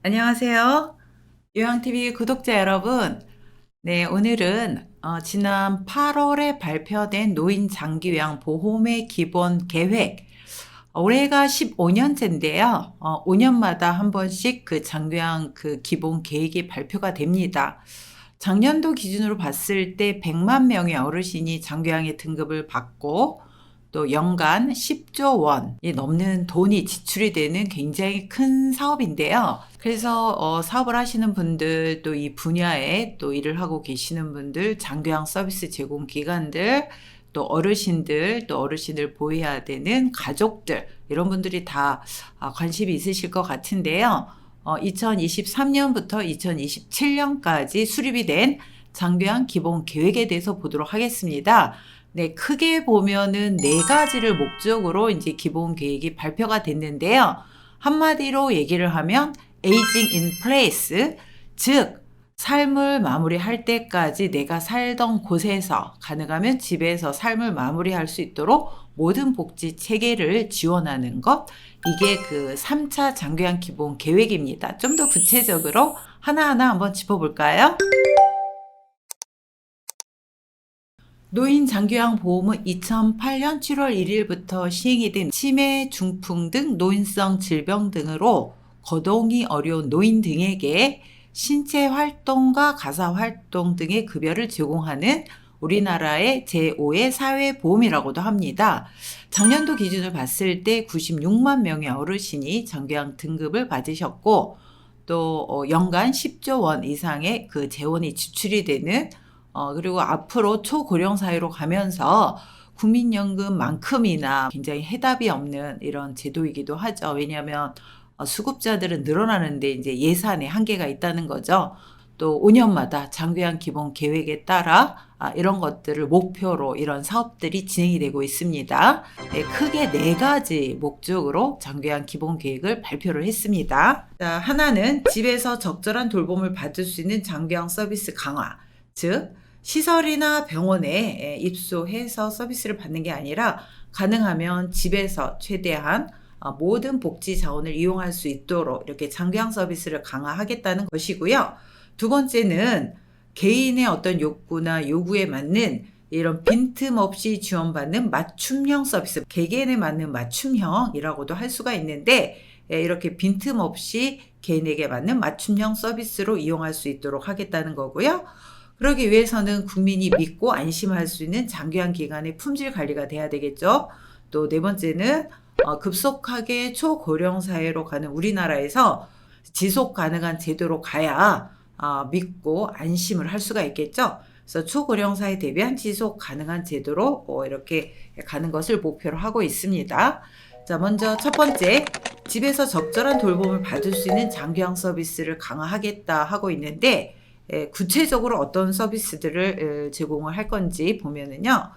안녕하세요. 요양TV 구독자 여러분. 네, 오늘은 지난 8월에 발표된 노인 장기 요양 보험의 기본 계획. 올해가 15년째인데요. 5년마다 한 번씩 그 장기요양 그 기본 계획이 발표가 됩니다. 작년도 기준으로 봤을 때 100만 명의 어르신이 장기요양의 등급을 받고 또 연간 10조 원이 넘는 돈이 지출이 되는 굉장히 큰 사업인데요. 그래서 사업을 하시는 분들, 또 이 분야에 또 일을 하고 계시는 분들, 장기요양 서비스 제공 기관들, 또 어르신들, 또 어르신을 보호해야 되는 가족들, 이런 분들이 다 관심이 있으실 것 같은데요. 2023년부터 2027년까지 수립이 된 장기요양 기본 계획에 대해서 보도록 하겠습니다. 네, 크게 보면은 네 가지를 목적으로 이제 기본 계획이 발표가 됐는데요. 한마디로 얘기를 하면 에이징 인 플레이스, 즉 삶을 마무리할 때까지 내가 살던 곳에서 가능하면 집에서 삶을 마무리할 수 있도록 모든 복지 체계를 지원하는 것, 이게 그 3차 장기요양 기본 계획입니다. 좀 더 구체적으로 하나하나 한번 짚어볼까요? 노인 장기요양 보험은 2008년 7월 1일부터 시행이 된 치매, 중풍 등 노인성 질병 등으로 거동이 어려운 노인 등에게 신체 활동과 가사 활동 등의 급여를 제공하는 우리나라의 제5의 사회보험이라고도 합니다. 작년도 기준을 봤을 때 96만 명의 어르신이 장기요양 등급을 받으셨고, 또 연간 10조 원 이상의 그 재원이 지출이 되는 그리고 앞으로 초고령 사회로 가면서 국민연금만큼이나 굉장히 해답이 없는 이런 제도이기도 하죠. 왜냐하면 수급자들은 늘어나는데 이제 예산에 한계가 있다는 거죠. 또 5년마다 장기요양 기본 계획에 따라 이런 것들을 목표로 이런 사업들이 진행이 되고 있습니다. 네, 크게 네 가지 목적으로 장기요양 기본 계획을 발표를 했습니다. 자, 하나는 집에서 적절한 돌봄을 받을 수 있는 장기요양 서비스 강화, 즉 시설이나 병원에 입소해서 서비스를 받는 게 아니라 가능하면 집에서 최대한 모든 복지 자원을 이용할 수 있도록 이렇게 장기요양 서비스를 강화하겠다는 것이고요. 두 번째는 개인의 어떤 욕구나 요구에 맞는 이런 빈틈없이 지원받는 맞춤형 서비스, 개개인에 맞는 맞춤형이라고도 할 수가 있는데, 이렇게 빈틈없이 개인에게 맞는 맞춤형 서비스로 이용할 수 있도록 하겠다는 거고요. 그러기 위해서는 국민이 믿고 안심할 수 있는 장기요양 기관의 품질 관리가 돼야 되겠죠. 또 네 번째는 급속하게 초고령 사회로 가는 우리나라에서 지속 가능한 제도로 가야 믿고 안심을 할 수가 있겠죠. 그래서 초고령 사회 대비한 지속 가능한 제도로 이렇게 가는 것을 목표로 하고 있습니다. 자, 먼저 첫 번째, 집에서 적절한 돌봄을 받을 수 있는 장기요양 서비스를 강화하겠다 하고 있는데, 구체적으로 어떤 서비스들을 제공을 할 건지 보면은요,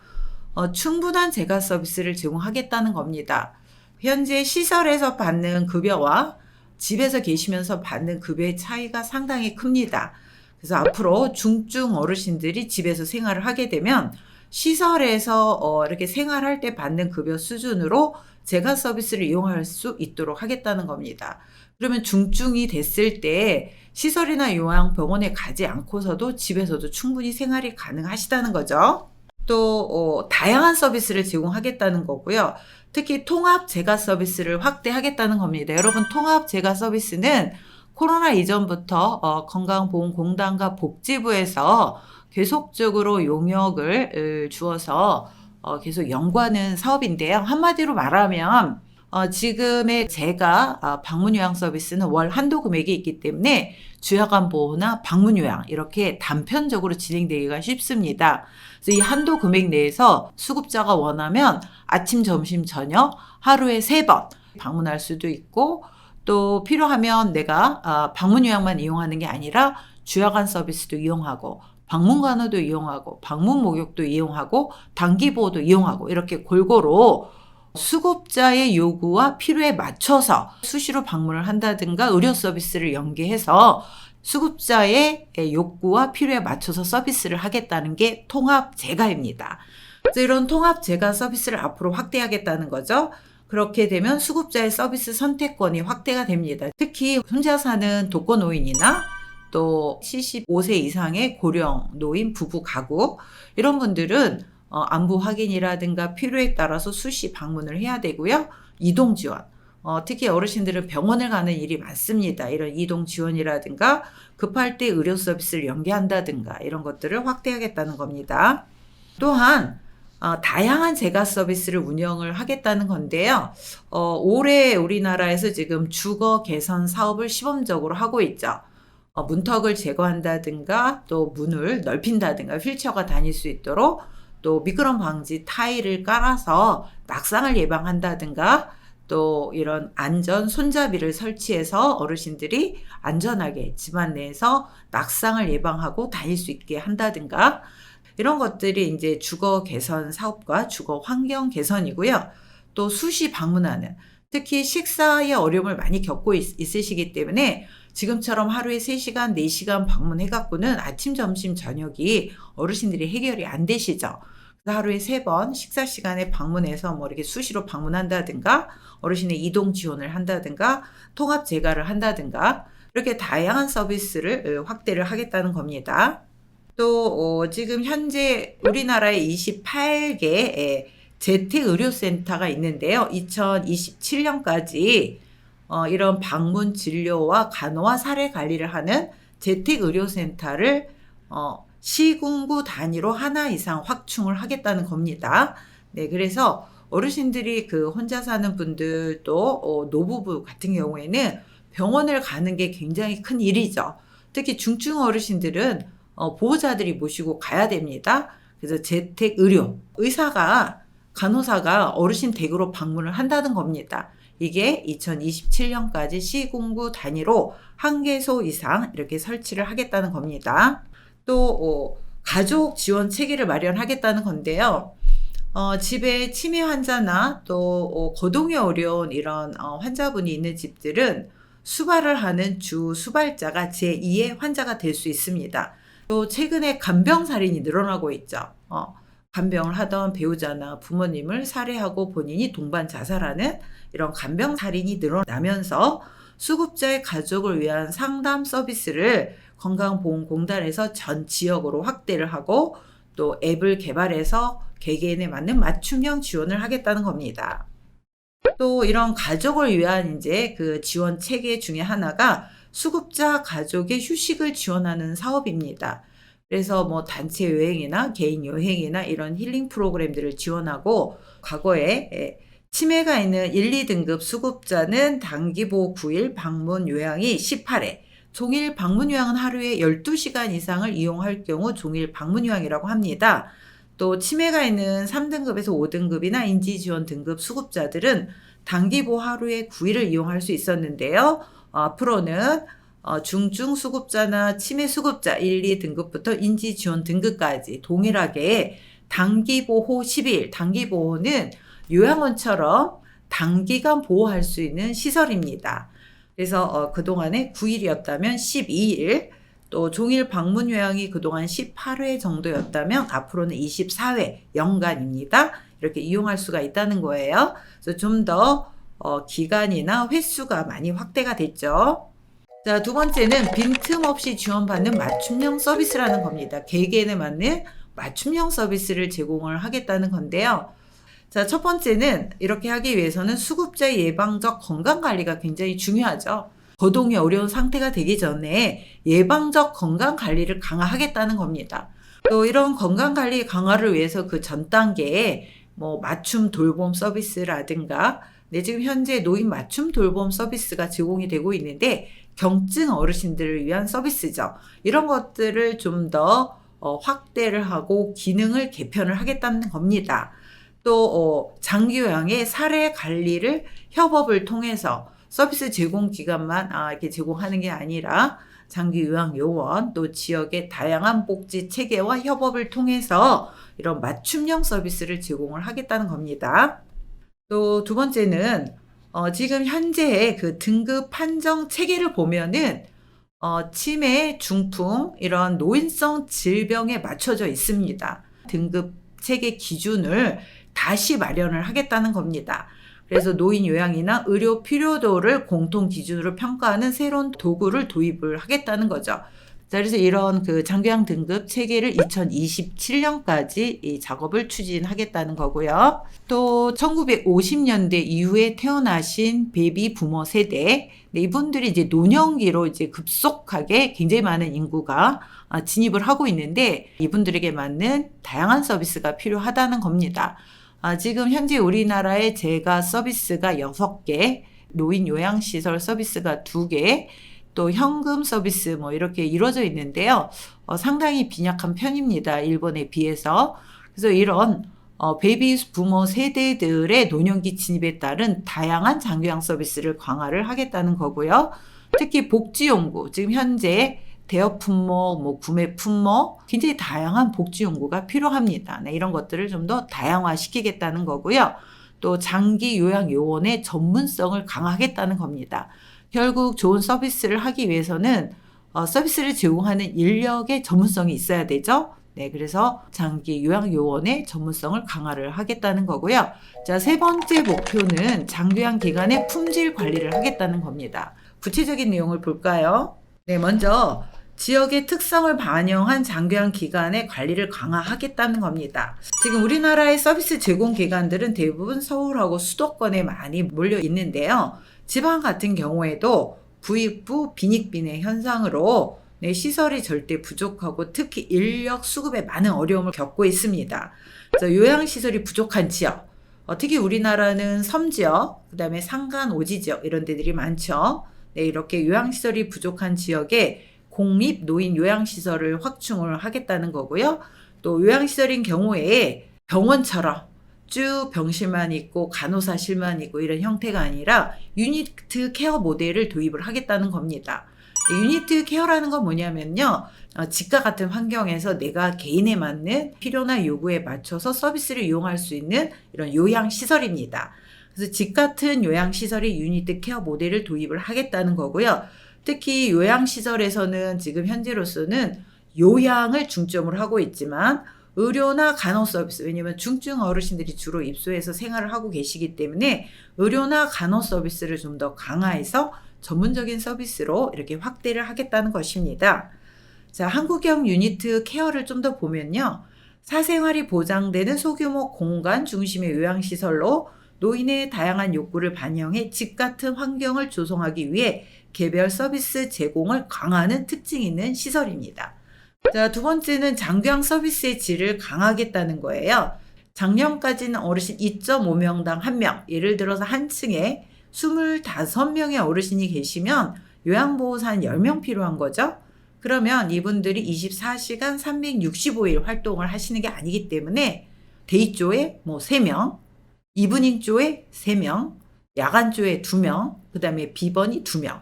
충분한 재가 서비스를 제공하겠다는 겁니다. 현재 시설에서 받는 급여와 집에서 계시면서 받는 급여의 차이가 상당히 큽니다. 그래서 앞으로 중증 어르신들이 집에서 생활을 하게 되면 시설에서 이렇게 생활할 때 받는 급여 수준으로 재가 서비스를 이용할 수 있도록 하겠다는 겁니다. 그러면 중증이 됐을 때 시설이나 요양병원에 가지 않고서도 집에서도 충분히 생활이 가능하시다는 거죠. 또 다양한 서비스를 제공하겠다는 거고요. 특히 통합 재가 서비스를 확대하겠다는 겁니다. 여러분, 통합 재가 서비스는 코로나 이전부터 건강보험공단과 복지부에서 계속적으로 용역을 주어서 계속 연구하는 사업인데요. 한마디로 말하면 지금의 재가 방문 요양 서비스는 월 한도 금액이 있기 때문에 주야간 보호나 방문 요양 이렇게 단편적으로 진행되기가 쉽습니다. 그래서 이 한도 금액 내에서 수급자가 원하면 아침, 점심, 저녁 하루에 3번 방문할 수도 있고, 또 필요하면 내가 방문 요양만 이용하는 게 아니라 주야간 서비스도 이용하고 방문 간호도 이용하고 방문 목욕도 이용하고 단기 보호도 이용하고 이렇게 골고루 수급자의 요구와 필요에 맞춰서 수시로 방문을 한다든가 의료 서비스를 연계해서 수급자의 욕구와 필요에 맞춰서 서비스를 하겠다는 게 통합 재가입니다. 그래서 이런 통합 재가 서비스를 앞으로 확대하겠다는 거죠. 그렇게 되면 수급자의 서비스 선택권이 확대가 됩니다. 특히 혼자 사는 독거노인이나 또 75세 이상의 고령 노인 부부 가구 이런 분들은 안부 확인이라든가 필요에 따라서 수시 방문을 해야 되고요. 이동 지원. 특히 어르신들은 병원을 가는 일이 많습니다. 이런 이동 지원이라든가 급할 때 의료 서비스를 연계한다든가 이런 것들을 확대하겠다는 겁니다. 또한 다양한 재가 서비스를 운영을 하겠다는 건데요. 올해 우리나라에서 지금 주거 개선 사업을 시범적으로 하고 있죠. 문턱을 제거한다든가 또 문을 넓힌다든가 휠체어가 다닐 수 있도록 또 미끄럼 방지 타일을 깔아서 낙상을 예방한다든가 또 이런 안전 손잡이를 설치해서 어르신들이 안전하게 집안 내에서 낙상을 예방하고 다닐 수 있게 한다든가 이런 것들이 이제 주거 개선 사업과 주거 환경 개선이고요. 또 수시 방문하는 특히 식사의 어려움을 많이 겪고 있으시기 때문에 지금처럼 하루에 3시간, 4시간 방문해 갖고는 아침, 점심, 저녁이 어르신들이 해결이 안 되시죠. 하루에 3번 식사 시간에 방문해서 뭐 이렇게 수시로 방문한다든가 어르신의 이동 지원을 한다든가 통합 재가를 한다든가 이렇게 다양한 서비스를 확대를 하겠다는 겁니다. 또 지금 현재 우리나라에 28개의 재택의료센터가 있는데요. 2027년까지 이런 방문 진료와 간호와 사례 관리를 하는 재택의료센터를 시군구 단위로 하나 이상 확충을 하겠다는 겁니다. 네, 그래서 어르신들이 그 혼자 사는 분들 또 노부부 같은 경우에는 병원을 가는 게 굉장히 큰 일이죠. 특히 중증 어르신들은 보호자들이 모시고 가야 됩니다. 그래서 재택의료, 의사가, 간호사가 어르신 댁으로 방문을 한다는 겁니다. 이게 2027년까지 시군구 단위로 1개소 이상 이렇게 설치를 하겠다는 겁니다. 또 가족 지원 체계를 마련하겠다는 건데요. 집에 치매 환자나 또 거동이 어려운 이런 환자분이 있는 집들은 수발을 하는 주 수발자가 제2의 환자가 될 수 있습니다. 또 최근에 간병살인이 늘어나고 있죠. 간병을 하던 배우자나 부모님을 살해하고 본인이 동반 자살하는 이런 간병살인이 늘어나면서 수급자의 가족을 위한 상담 서비스를 건강보험공단에서 전 지역으로 확대를 하고 또 앱을 개발해서 개개인에 맞는 맞춤형 지원을 하겠다는 겁니다. 또 이런 가족을 위한 이제 그 지원 체계 중에 하나가 수급자 가족의 휴식을 지원하는 사업입니다. 그래서 뭐 단체 여행이나 개인 여행이나 이런 힐링 프로그램들을 지원하고 과거에 치매가 있는 1, 2등급 수급자는 단기보호 9일, 방문 요양이 18회, 종일 방문 요양은 하루에 12시간 이상을 이용할 경우 종일 방문 요양이라고 합니다. 또 치매가 있는 3등급에서 5등급이나 인지지원 등급 수급자들은 단기보호 하루에 9일을 이용할 수 있었는데요. 앞으로는 중증 수급자나 치매 수급자 1, 2등급부터 인지지원 등급까지 동일하게 단기보호 12일, 단기보호는 요양원처럼 단기간 보호할 수 있는 시설입니다. 그래서 그동안에 9일이었다면 12일, 또 종일 방문 요양이 그동안 18회 정도였다면 앞으로는 24회 연간입니다. 이렇게 이용할 수가 있다는 거예요. 그래서 좀 더 기간이나 횟수가 많이 확대가 됐죠. 자, 두 번째는 빈틈없이 지원받는 맞춤형 서비스라는 겁니다. 개개인에 맞는 맞춤형 서비스를 제공을 하겠다는 건데요. 자, 첫 번째는 이렇게 하기 위해서는 수급자의 예방적 건강관리가 굉장히 중요하죠. 거동이 어려운 상태가 되기 전에 예방적 건강관리를 강화하겠다는 겁니다. 또 이런 건강관리 강화를 위해서 그 전 단계에 뭐 맞춤 돌봄 서비스라든가 지금 현재 노인 맞춤 돌봄 서비스가 제공이 되고 있는데 경증 어르신들을 위한 서비스죠. 이런 것들을 좀 더 확대를 하고 기능을 개편을 하겠다는 겁니다. 또 장기요양의 사례 관리를 협업을 통해서 서비스 제공 기간만 이렇게 제공하는 게 아니라 장기요양 요원 또 지역의 다양한 복지 체계와 협업을 통해서 이런 맞춤형 서비스를 제공을 하겠다는 겁니다. 또 두 번째는 지금 현재의 그 등급 판정 체계를 보면은 치매, 중풍 이런 노인성 질병에 맞춰져 있습니다. 등급 체계 기준을 다시 마련을 하겠다는 겁니다. 그래서 노인 요양이나 의료 필요도를 공통 기준으로 평가하는 새로운 도구를 도입을 하겠다는 거죠. 자, 그래서 이런 그 장교양 등급 체계를 2027년까지 이 작업을 추진하겠다는 거고요. 또 1950년대 이후에 태어나신 베이비 부머 세대, 이분들이 이제 노년기로 이제 급속하게 굉장히 많은 인구가 진입을 하고 있는데 이분들에게 맞는 다양한 서비스가 필요하다는 겁니다. 지금 현재 우리나라에 재가 서비스가 6개, 노인 요양시설 서비스가 2개, 또 현금 서비스 뭐 이렇게 이루어져 있는데요. 상당히 빈약한 편입니다. 일본에 비해서. 그래서 이런 베이비 부머 세대들의 노년기 진입에 따른 다양한 장교양 서비스를 강화를 하겠다는 거고요. 특히 복지용구, 지금 현재 대여 품목, 뭐 구매 품목, 굉장히 다양한 복지용구가 필요합니다. 네, 이런 것들을 좀 더 다양화시키겠다는 거고요. 또 장기 요양 요원의 전문성을 강화하겠다는 겁니다. 결국 좋은 서비스를 하기 위해서는 서비스를 제공하는 인력의 전문성이 있어야 되죠. 네, 그래서 장기 요양 요원의 전문성을 강화를 하겠다는 거고요. 자, 세 번째 목표는 장교양 기관의 품질 관리를 하겠다는 겁니다. 구체적인 내용을 볼까요? 네, 먼저 지역의 특성을 반영한 장교양 기관의 관리를 강화하겠다는 겁니다. 지금 우리나라의 서비스 제공 기관들은 대부분 서울하고 수도권에 많이 몰려 있는데요. 지방 같은 경우에도 부익부 빈익빈의 현상으로 시설이 절대 부족하고 특히 인력 수급에 많은 어려움을 겪고 있습니다. 그래서 요양시설이 부족한 지역, 특히 우리나라는 섬지역, 그 다음에 산간 오지 지역 이런 데들이 많죠. 네, 이렇게 요양시설이 부족한 지역에 공립 노인 요양시설을 확충을 하겠다는 거고요. 또 요양시설인 경우에 병원처럼 쭉 병실만 있고 간호사실만 있고 이런 형태가 아니라 유니트 케어 모델을 도입을 하겠다는 겁니다. 유니트 케어라는 건 뭐냐면요. 집과 같은 환경에서 내가 개인에 맞는 필요나 요구에 맞춰서 서비스를 이용할 수 있는 이런 요양시설입니다. 그래서 집 같은 요양시설의 유니트 케어 모델을 도입을 하겠다는 거고요. 특히 요양시설에서는 지금 현재로서는 요양을 중점으로 하고 있지만 의료나 간호 서비스, 왜냐하면 중증 어르신들이 주로 입소해서 생활을 하고 계시기 때문에 의료나 간호 서비스를 좀 더 강화해서 전문적인 서비스로 이렇게 확대를 하겠다는 것입니다. 자, 한국형 유니트 케어를 좀 더 보면요. 사생활이 보장되는 소규모 공간 중심의 요양시설로 노인의 다양한 욕구를 반영해 집 같은 환경을 조성하기 위해 개별 서비스 제공을 강화하는 특징이 있는 시설입니다. 자, 두 번째는 장교양 서비스의 질을 강화하겠다는 거예요. 작년까지는 어르신 2.5명당 1명, 예를 들어서 한 층에 25명의 어르신이 계시면 요양보호사 한 10명 필요한 거죠. 그러면 이분들이 24시간 365일 활동을 하시는 게 아니기 때문에 데이조에 뭐 3명, 이브닝조에 3명, 야간조에 2명, 그 다음에 비번이 2명.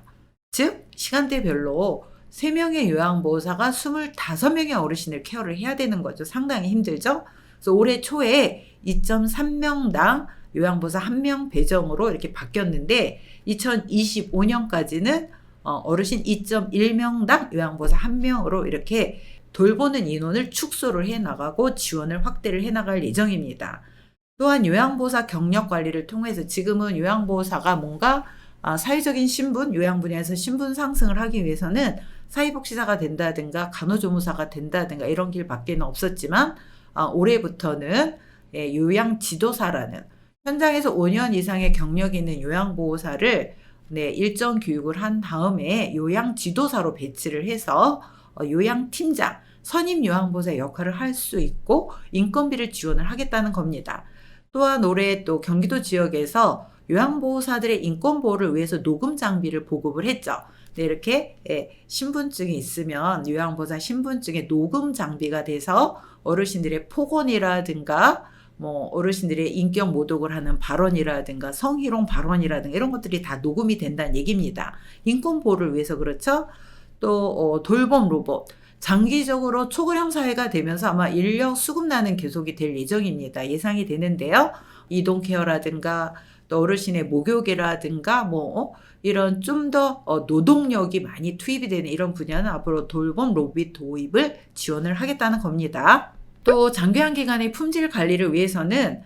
즉 시간대별로 3명의 요양보호사가 25명의 어르신을 케어를 해야 되는 거죠. 상당히 힘들죠. 그래서 올해 초에 2.3명당 요양보호사 1명 배정으로 이렇게 바뀌었는데 2025년까지는 어르신 2.1명당 요양보호사 1명으로 이렇게 돌보는 인원을 축소를 해나가고 지원을 확대를 해나갈 예정입니다. 또한 요양보호사 경력관리를 통해서 지금은 요양보호사가 뭔가 사회적인 신분, 요양 분야에서 신분 상승을 하기 위해서는 사회복지사가 된다든가 간호조무사가 된다든가 이런 길밖에는 없었지만 올해부터는 요양지도사라는 현장에서 5년 이상의 경력이 있는 요양보호사를 일정 교육을 한 다음에 요양지도사로 배치를 해서 요양팀장, 선임 요양보호사 역할을 할 수 있고 인건비를 지원을 하겠다는 겁니다. 또한 올해 또 경기도 지역에서 요양보호사들의 인권보호를 위해서 녹음 장비를 보급을 했죠. 네, 이렇게 신분증이 있으면 요양보호사 신분증에 녹음 장비가 돼서 어르신들의 폭언이라든가 뭐 어르신들의 인격 모독을 하는 발언이라든가 성희롱 발언이라든가 이런 것들이 다 녹음이 된다는 얘기입니다. 인권보호를 위해서 그렇죠. 또 돌봄 로봇. 장기적으로 초고령 사회가 되면서 아마 인력 수급난은 계속이 될 예정입니다. 예상이 되는데요. 이동 케어라든가 또 어르신의 목욕이라든가 뭐 이런 좀 더 노동력이 많이 투입이 되는 이런 분야는 앞으로 돌봄 로봇 도입을 지원을 하겠다는 겁니다. 또 장교양 기관의 품질 관리를 위해서는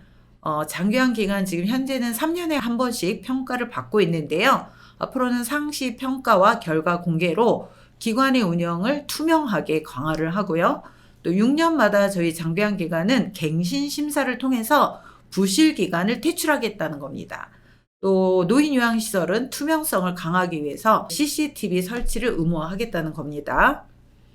장기화 기간 지금 현재는 3년에 한 번씩 평가를 받고 있는데요. 앞으로는 상시 평가와 결과 공개로 기관의 운영을 투명하게 강화를 하고요. 또 6년마다 저희 장기화 기관은 갱신 심사를 통해서 부실 기관을 퇴출하겠다는 겁니다. 또 노인요양시설은 투명성을 강화하기 위해서 CCTV 설치를 의무화하겠다는 겁니다.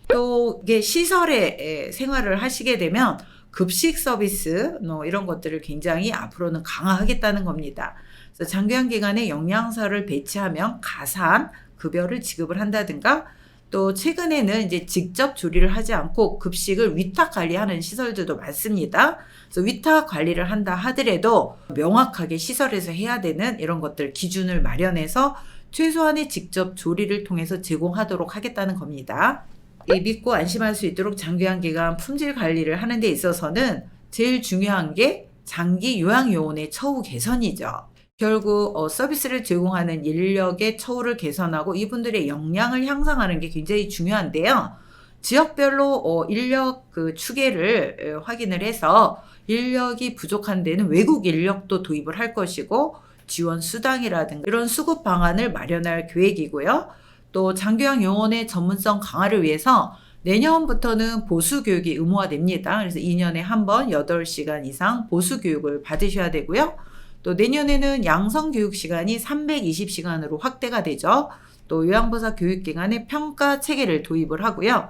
또 이게 시설에 생활을 하시게 되면 급식 서비스 이런 것들을 굉장히 앞으로는 강화하겠다는 겁니다. 그래서 장기화 기간에 영양사를 배치하면 가산 급여를 지급을 한다든가, 또 최근에는 이제 직접 조리를 하지 않고 급식을 위탁 관리하는 시설들도 많습니다. 그래서 위탁 관리를 한다 하더라도 명확하게 시설에서 해야 되는 이런 것들 기준을 마련해서 최소한의 직접 조리를 통해서 제공하도록 하겠다는 겁니다. 믿고 안심할 수 있도록 장기화 기간 품질 관리를 하는 데 있어서는 제일 중요한 게 장기 요양요원의 처우 개선이죠. 결국 서비스를 제공하는 인력의 처우를 개선하고 이분들의 역량을 향상하는 게 굉장히 중요한데요. 지역별로 인력 추계를 확인을 해서 인력이 부족한 데는 외국 인력도 도입을 할 것이고, 지원 수당이라든가 이런 수급 방안을 마련할 계획이고요. 또 장기화 요원의 전문성 강화를 위해서 내년부터는 보수교육이 의무화됩니다. 그래서 2년에 한 번 8시간 이상 보수교육을 받으셔야 되고요. 또 내년에는 양성교육 시간이 320시간으로 확대가 되죠. 또 요양보호사 교육기관의 평가 체계를 도입을 하고요.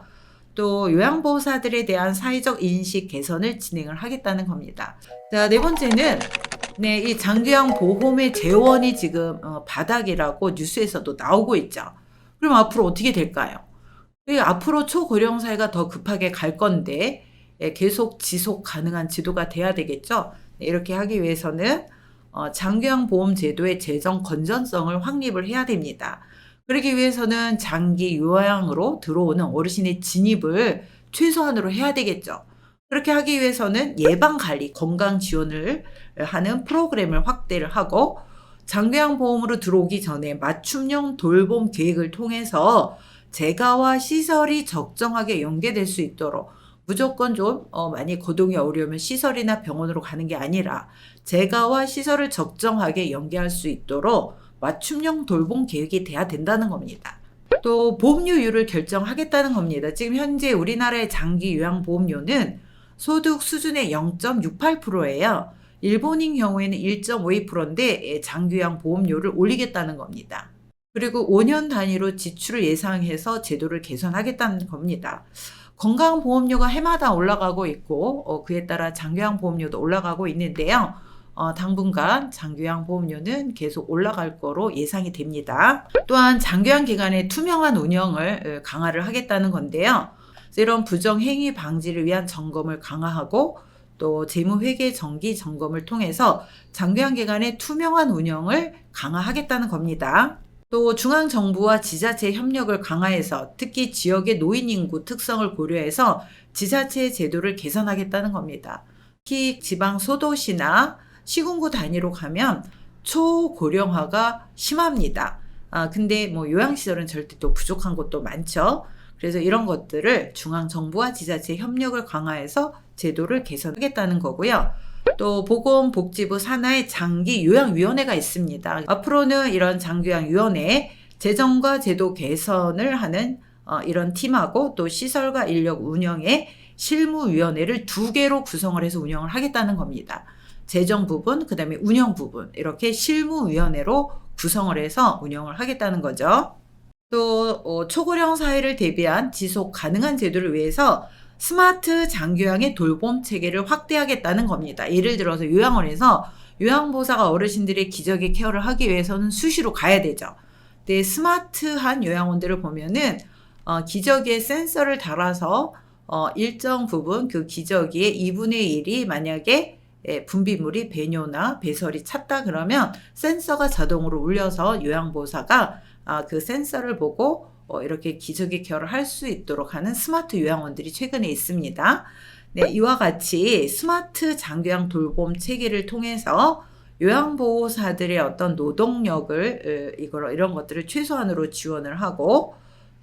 또 요양보호사들에 대한 사회적 인식 개선을 진행을 하겠다는 겁니다. 자, 네 번째는 이 장기화 보험의 재원이 지금 바닥이라고 뉴스에서도 나오고 있죠. 그럼 앞으로 어떻게 될까요? 앞으로 초고령 사회가 더 급하게 갈 건데 계속 지속 가능한 지도가 돼야 되겠죠. 이렇게 하기 위해서는 장기화 보험 제도의 재정 건전성을 확립을 해야 됩니다. 그러기 위해서는 장기 요양으로 들어오는 어르신의 진입을 최소한으로 해야 되겠죠. 그렇게 하기 위해서는 예방관리, 건강 지원을 하는 프로그램을 확대를 하고, 장기화 보험으로 들어오기 전에 맞춤형 돌봄 계획을 통해서 재가와 시설이 적정하게 연계될 수 있도록, 무조건 좀 많이 거동이 어려우면 시설이나 병원으로 가는 게 아니라 재가와 시설을 적정하게 연계할 수 있도록 맞춤형 돌봄 계획이 돼야 된다는 겁니다. 또 보험료율을 결정하겠다는 겁니다. 지금 현재 우리나라의 장기 요양 보험료는 소득 수준의 0.68%예요. 일본인 경우에는 1.52%인데 장기 요양 보험료를 올리겠다는 겁니다. 그리고 5년 단위로 지출을 예상해서 제도를 개선하겠다는 겁니다. 건강보험료가 해마다 올라가고 있고 그에 따라 장기요양 보험료도 올라가고 있는데요. 당분간 장기요양 보험료는 계속 올라갈 거로 예상이 됩니다. 또한 장기요양 기간의 투명한 운영을 강화를 하겠다는 건데요. 이런 부정행위 방지를 위한 점검을 강화하고, 또 재무회계 정기 점검을 통해서 장기요양 기간의 투명한 운영을 강화하겠다는 겁니다. 또 중앙정부와 지자체 협력을 강화해서 특히 지역의 노인 인구 특성을 고려해서 지자체 제도를 개선하겠다는 겁니다. 특히 지방 소도시나 시군구 단위로 가면 초고령화가 심합니다. 근데 요양시설은 절대 또 부족한 곳도 많죠. 그래서 이런 것들을 중앙정부와 지자체 협력을 강화해서 제도를 개선하겠다는 거고요. 또 보건복지부 산하에 장기요양위원회가 있습니다. 앞으로는 이런 장기요양위원회 재정과 제도 개선을 하는 이런 팀하고, 또 시설과 인력 운영에 실무위원회를 2개로 구성을 해서 운영을 하겠다는 겁니다. 재정 부분, 그 다음에 운영 부분, 이렇게 실무위원회로 구성을 해서 운영을 하겠다는 거죠. 또 초고령 사회를 대비한 지속 가능한 제도를 위해서 스마트 장기요양의 돌봄 체계를 확대하겠다는 겁니다. 예를 들어서 요양원에서 요양보호사가 어르신들의 기저귀 케어를 하기 위해서는 수시로 가야 되죠. 근데 스마트한 요양원들을 보면은 기저귀에 센서를 달아서 일정 부분 그 기저귀의 2분의 1이 만약에 분비물이 배뇨나 배설이 찼다 그러면 센서가 자동으로 울려서 요양보호사가 그 센서를 보고 이렇게 기저귀 케어를 할 수 있도록 하는 스마트 요양원들이 최근에 있습니다. 네, 이와 같이 스마트 장기요양 돌봄 체계를 통해서 요양보호사들의 어떤 노동력을 이런 것들을 최소한으로 지원을 하고,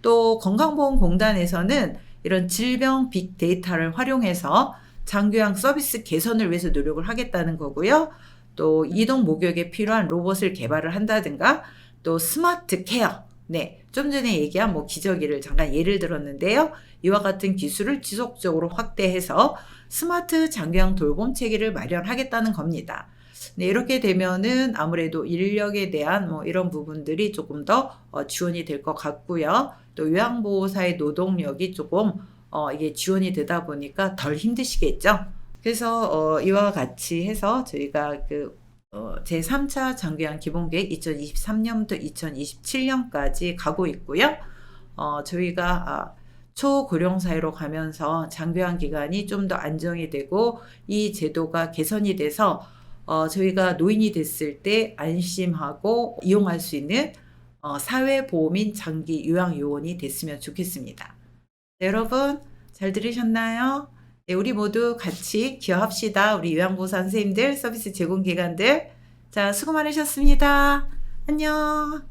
또 건강보험공단에서는 이런 질병 빅데이터를 활용해서 장교양 서비스 개선을 위해서 노력을 하겠다는 거고요. 또 이동 목욕에 필요한 로봇을 개발을 한다든가 또 스마트 케어. 네, 좀 전에 얘기한 뭐 기저귀를 잠깐 예를 들었는데요. 이와 같은 기술을 지속적으로 확대해서 스마트 장교양 돌봄 체계를 마련하겠다는 겁니다. 네, 이렇게 되면은 아무래도 인력에 대한 뭐 이런 부분들이 조금 더 지원이 될 것 같고요. 또 요양보호사의 노동력이 조금 이게 지원이 되다 보니까 덜 힘드시겠죠. 그래서 이와 같이 해서 저희가 제3차 장교양 기본계획 2023년부터 2027년까지 가고 있고요. 저희가 초고령 사회로 가면서 장교양 기간이 좀 더 안정이 되고 이 제도가 개선이 돼서 저희가 노인이 됐을 때 안심하고 이용할 수 있는 사회보험인 장기 요양요원이 됐으면 좋겠습니다. 네, 여러분 잘 들으셨나요? 네, 우리 모두 같이 기여합시다. 우리 요양보호사 선생님들, 서비스 제공기관들. 자, 수고 많으셨습니다. 안녕.